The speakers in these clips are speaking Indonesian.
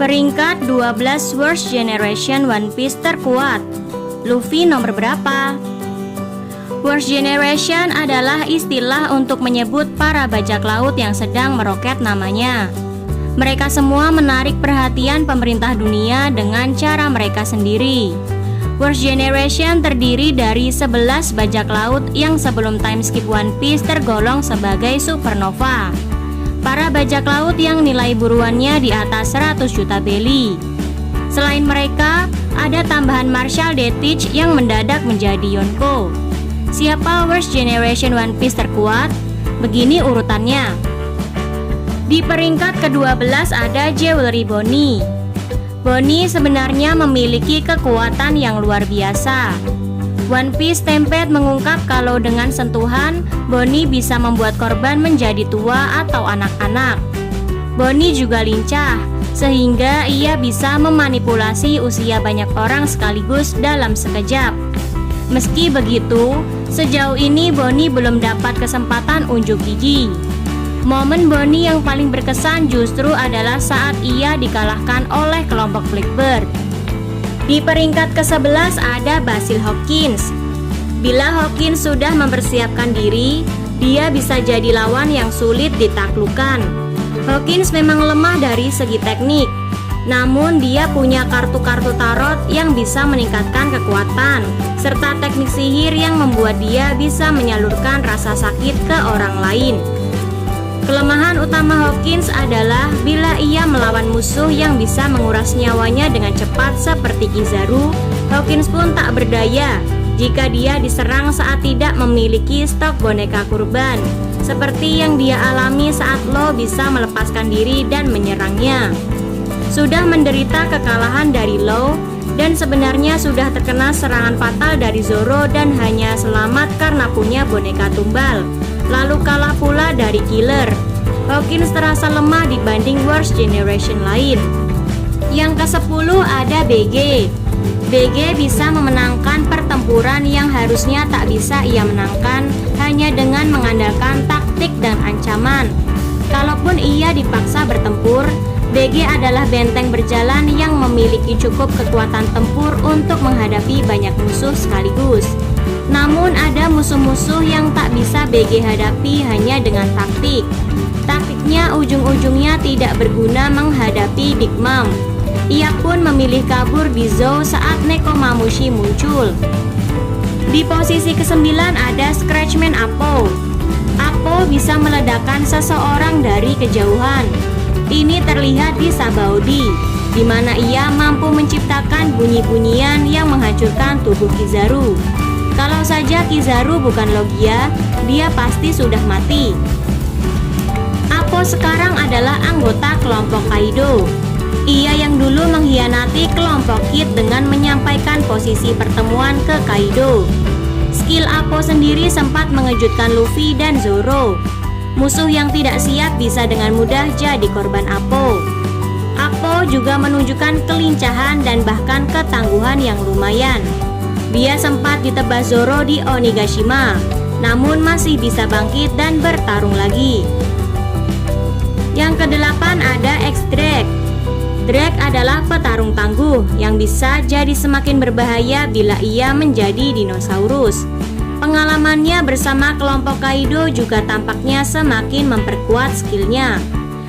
Peringkat 12 Worst Generation One Piece terkuat. Luffy nomor berapa? Worst Generation adalah istilah untuk menyebut para bajak laut yang sedang meroket namanya. Mereka semua menarik perhatian pemerintah dunia dengan cara mereka sendiri. Worst Generation terdiri dari 11 bajak laut yang sebelum time skip One Piece tergolong sebagai supernova. Para bajak laut yang nilai buruannya di atas 100 juta belly. Selain mereka, ada tambahan Marshall Deitch yang mendadak menjadi Yonko. Siapa Worst Generation One Piece terkuat? Begini urutannya. Di peringkat ke-12 ada Jewelry Bonnie. Bonnie sebenarnya memiliki kekuatan yang luar biasa. One Piece Stampede mengungkap kalau dengan sentuhan, Bonnie bisa membuat korban menjadi tua atau anak-anak. Bonnie juga lincah, sehingga ia bisa memanipulasi usia banyak orang sekaligus dalam sekejap. Meski begitu, sejauh ini Bonnie belum dapat kesempatan unjuk gigi. Momen Bonnie yang paling berkesan justru adalah saat ia dikalahkan oleh kelompok Blackbird. Di peringkat ke-11 ada Basil Hawkins. Bila Hawkins sudah mempersiapkan diri, dia bisa jadi lawan yang sulit ditaklukkan. Hawkins memang lemah dari segi teknik, namun dia punya kartu-kartu tarot yang bisa meningkatkan kekuatan, serta teknik sihir yang membuat dia bisa menyalurkan rasa sakit ke orang lain. Kelemahan utama Hawkins adalah bila ia melawan musuh yang bisa menguras nyawanya dengan cepat seperti Kizaru, Hawkins pun tak berdaya jika dia diserang saat tidak memiliki stok boneka kurban, seperti yang dia alami saat Law bisa melepaskan diri dan menyerangnya. Sudah menderita kekalahan dari Law dan sebenarnya sudah terkena serangan fatal dari Zoro dan hanya selamat karena punya boneka tumbal, lalu kalah pula dari Killer. Hawkins terasa lemah dibanding Worst Generation lain. Yang ke-10 ada BG. BG bisa memenangkan pertempuran yang harusnya tak bisa ia menangkan hanya dengan mengandalkan taktik dan ancaman. Kalaupun ia dipaksa bertempur, BG adalah benteng berjalan yang memiliki cukup kekuatan tempur untuk menghadapi banyak musuh sekaligus. Namun ada musuh-musuh yang tak bisa BG hadapi hanya dengan taktik. Taktiknya ujung-ujungnya tidak berguna menghadapi Big Mom. Ia pun memilih kabur di Zou saat Nekomamushi muncul. Di posisi ke-9 ada Scratchman Appo. Appo bisa meledakkan seseorang dari kejauhan. Ini terlihat di Sabaody, di mana ia mampu menciptakan bunyi-bunyian yang menghancurkan tubuh Kizaru. Kalau saja Kizaru bukan Logia, dia pasti sudah mati. Appo sekarang adalah anggota kelompok Kaido. Ia yang dulu mengkhianati kelompok Kid dengan menyampaikan posisi pertemuan ke Kaido. Skill Appo sendiri sempat mengejutkan Luffy dan Zoro. Musuh yang tidak siap bisa dengan mudah jadi korban Appo. Appo juga menunjukkan kelincahan dan bahkan ketangguhan yang lumayan. Dia sempat ditebas Zoro di Onigashima, namun masih bisa bangkit dan bertarung lagi. Yang ke-8 ada X-Drake. Drake adalah petarung tangguh yang bisa jadi semakin berbahaya bila ia menjadi dinosaurus. Pengalamannya bersama kelompok Kaido juga tampaknya semakin memperkuat skillnya.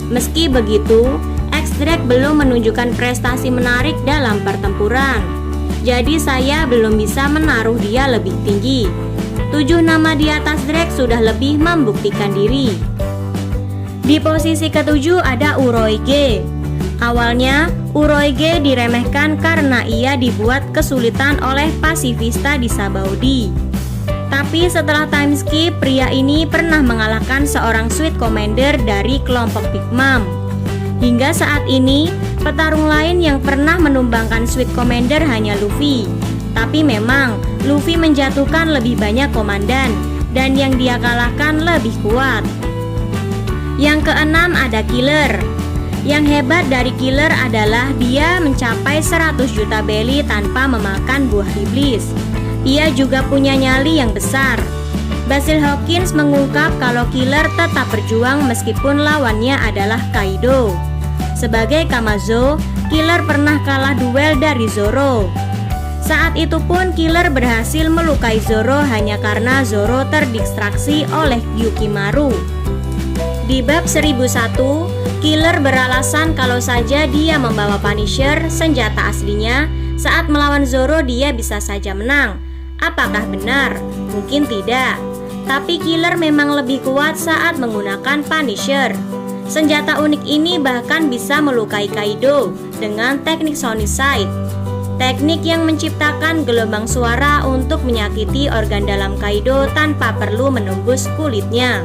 Meski begitu, X-Drake belum menunjukkan prestasi menarik dalam pertempuran. Jadi saya belum bisa menaruh dia lebih tinggi. 7 nama di atas Drake sudah lebih membuktikan diri. Di posisi ke-7 ada Uroige. Awalnya, Uroige diremehkan karena ia dibuat kesulitan oleh pasifista di Sabaody. Tapi setelah time skip, pria ini pernah mengalahkan seorang Sweet Commander dari kelompok Big Mom. Hingga saat ini, petarung lain yang pernah menumbangkan Sweet Commander hanya Luffy. Tapi memang, Luffy menjatuhkan lebih banyak komandan, dan yang dia kalahkan lebih kuat. Yang keenam ada Killer. Yang hebat dari Killer adalah dia mencapai 100 juta belly tanpa memakan buah iblis. Ia juga punya nyali yang besar. Basil Hawkins mengungkap kalau Killer tetap berjuang meskipun lawannya adalah Kaido. Sebagai Kamazo, Killer pernah kalah duel dari Zoro. Saat itu pun Killer berhasil melukai Zoro hanya karena Zoro terdistraksi oleh Yukimaru. Di bab 1001, Killer beralasan kalau saja dia membawa Punisher, senjata aslinya, saat melawan Zoro dia bisa saja menang. Apakah benar? Mungkin tidak. Tapi Killer memang lebih kuat saat menggunakan Punisher. Senjata unik ini bahkan bisa melukai Kaido dengan teknik Sonicide. Teknik yang menciptakan gelombang suara untuk menyakiti organ dalam Kaido tanpa perlu menembus kulitnya.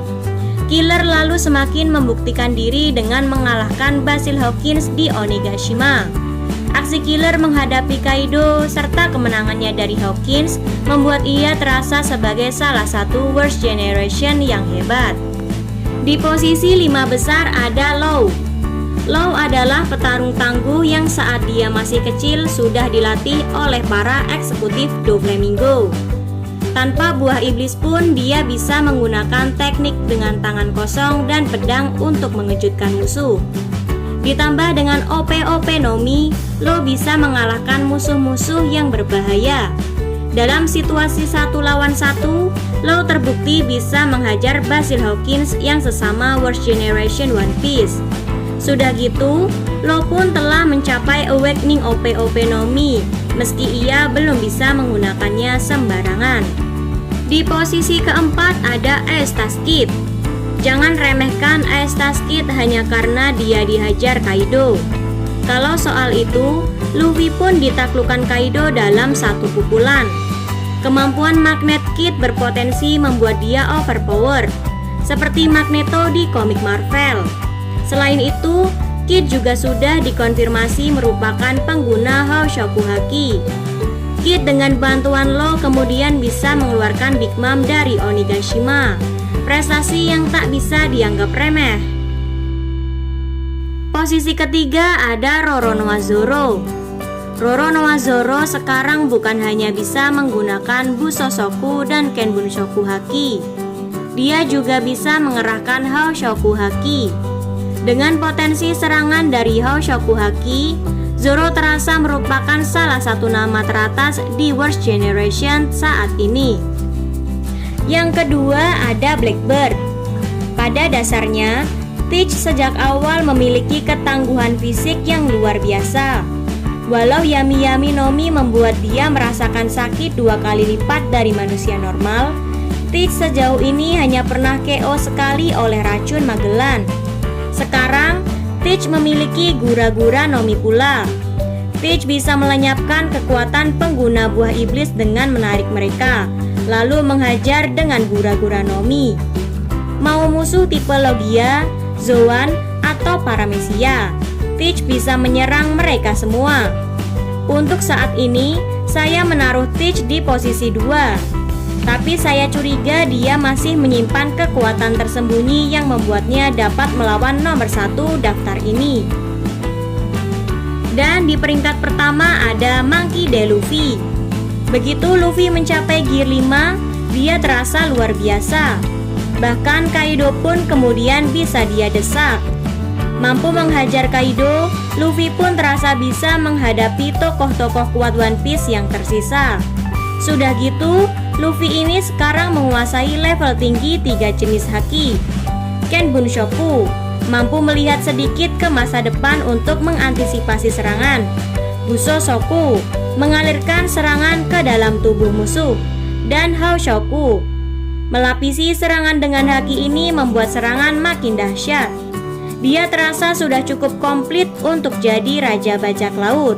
Killer lalu semakin membuktikan diri dengan mengalahkan Basil Hawkins di Onigashima. Aksi Killer menghadapi Kaido serta kemenangannya dari Hawkins membuat ia terasa sebagai salah satu Worst Generation yang hebat. Di posisi 5 besar ada Law. Law adalah petarung tangguh yang saat dia masih kecil sudah dilatih oleh para eksekutif Doflamingo. Tanpa buah iblis pun dia bisa menggunakan teknik dengan tangan kosong dan pedang untuk mengejutkan musuh. Ditambah dengan OP-OP Nomi, Law bisa mengalahkan musuh-musuh yang berbahaya. Dalam situasi 1 lawan 1, Law terbukti bisa menghajar Basil Hawkins yang sesama Worst Generation One Piece. Sudah gitu, Law pun telah mencapai Awakening OP-OP Nomi, meski ia belum bisa menggunakannya sembarangan. Di posisi keempat ada Aestas Kid. Jangan remehkan Aestas Kid hanya karena dia dihajar Kaido. Kalau soal itu, Luffy pun ditaklukkan Kaido dalam satu pukulan. Kemampuan Magnet Kid berpotensi membuat dia overpowered, seperti Magneto di komik Marvel. Selain itu, Kid juga sudah dikonfirmasi merupakan pengguna Houshoku Haki. Kid dengan bantuan Law kemudian bisa mengeluarkan Big Mom dari Onigashima. Prestasi yang tak bisa dianggap remeh. Posisi ketiga ada Roronoa Zoro. Roronoa Zoro sekarang bukan hanya bisa menggunakan Busosoku dan Kenbunshoku Haki. Dia juga bisa mengerahkan Houshoku Haki. Dengan potensi serangan dari Houshoku Haki, Zoro terasa merupakan salah satu nama teratas di Worst Generation saat ini. Yang kedua ada Blackbird. Pada dasarnya, Teach sejak awal memiliki ketangguhan fisik yang luar biasa. Walau Yami-Yami Nomi membuat dia merasakan sakit 2 kali lipat dari manusia normal, Teach sejauh ini hanya pernah KO sekali oleh racun Magellan. Sekarang, Teach memiliki gura-gura Nomi pula. Teach bisa melenyapkan kekuatan pengguna buah iblis dengan menarik mereka, lalu menghajar dengan gura-gura Nomi. Mau musuh tipe Logia, Zoan, atau Paramecia, Teach bisa menyerang mereka semua. Untuk saat ini, saya menaruh Teach di posisi 2. Tapi saya curiga dia masih menyimpan kekuatan tersembunyi yang membuatnya dapat melawan nomor 1 daftar ini. Dan di peringkat pertama ada Monkey D. Luffy. Begitu Luffy mencapai Gear 5, dia terasa luar biasa. Bahkan Kaido pun kemudian bisa dia desak. Mampu menghajar Kaido, Luffy pun terasa bisa menghadapi tokoh-tokoh kuat One Piece yang tersisa. Sudah gitu, Luffy ini sekarang menguasai level tinggi 3 jenis haki. Kenbunshoku mampu melihat sedikit ke masa depan untuk mengantisipasi serangan. Busosoku mengalirkan serangan ke dalam tubuh musuh. Dan Houshoku melapisi serangan dengan haki ini membuat serangan makin dahsyat. Dia terasa sudah cukup komplit untuk jadi Raja Bajak Laut.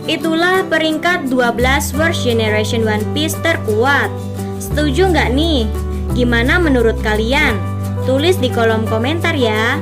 Itulah peringkat 12 Worst Generation One Piece terkuat. Setuju nggak nih? Gimana menurut kalian? Tulis di kolom komentar ya.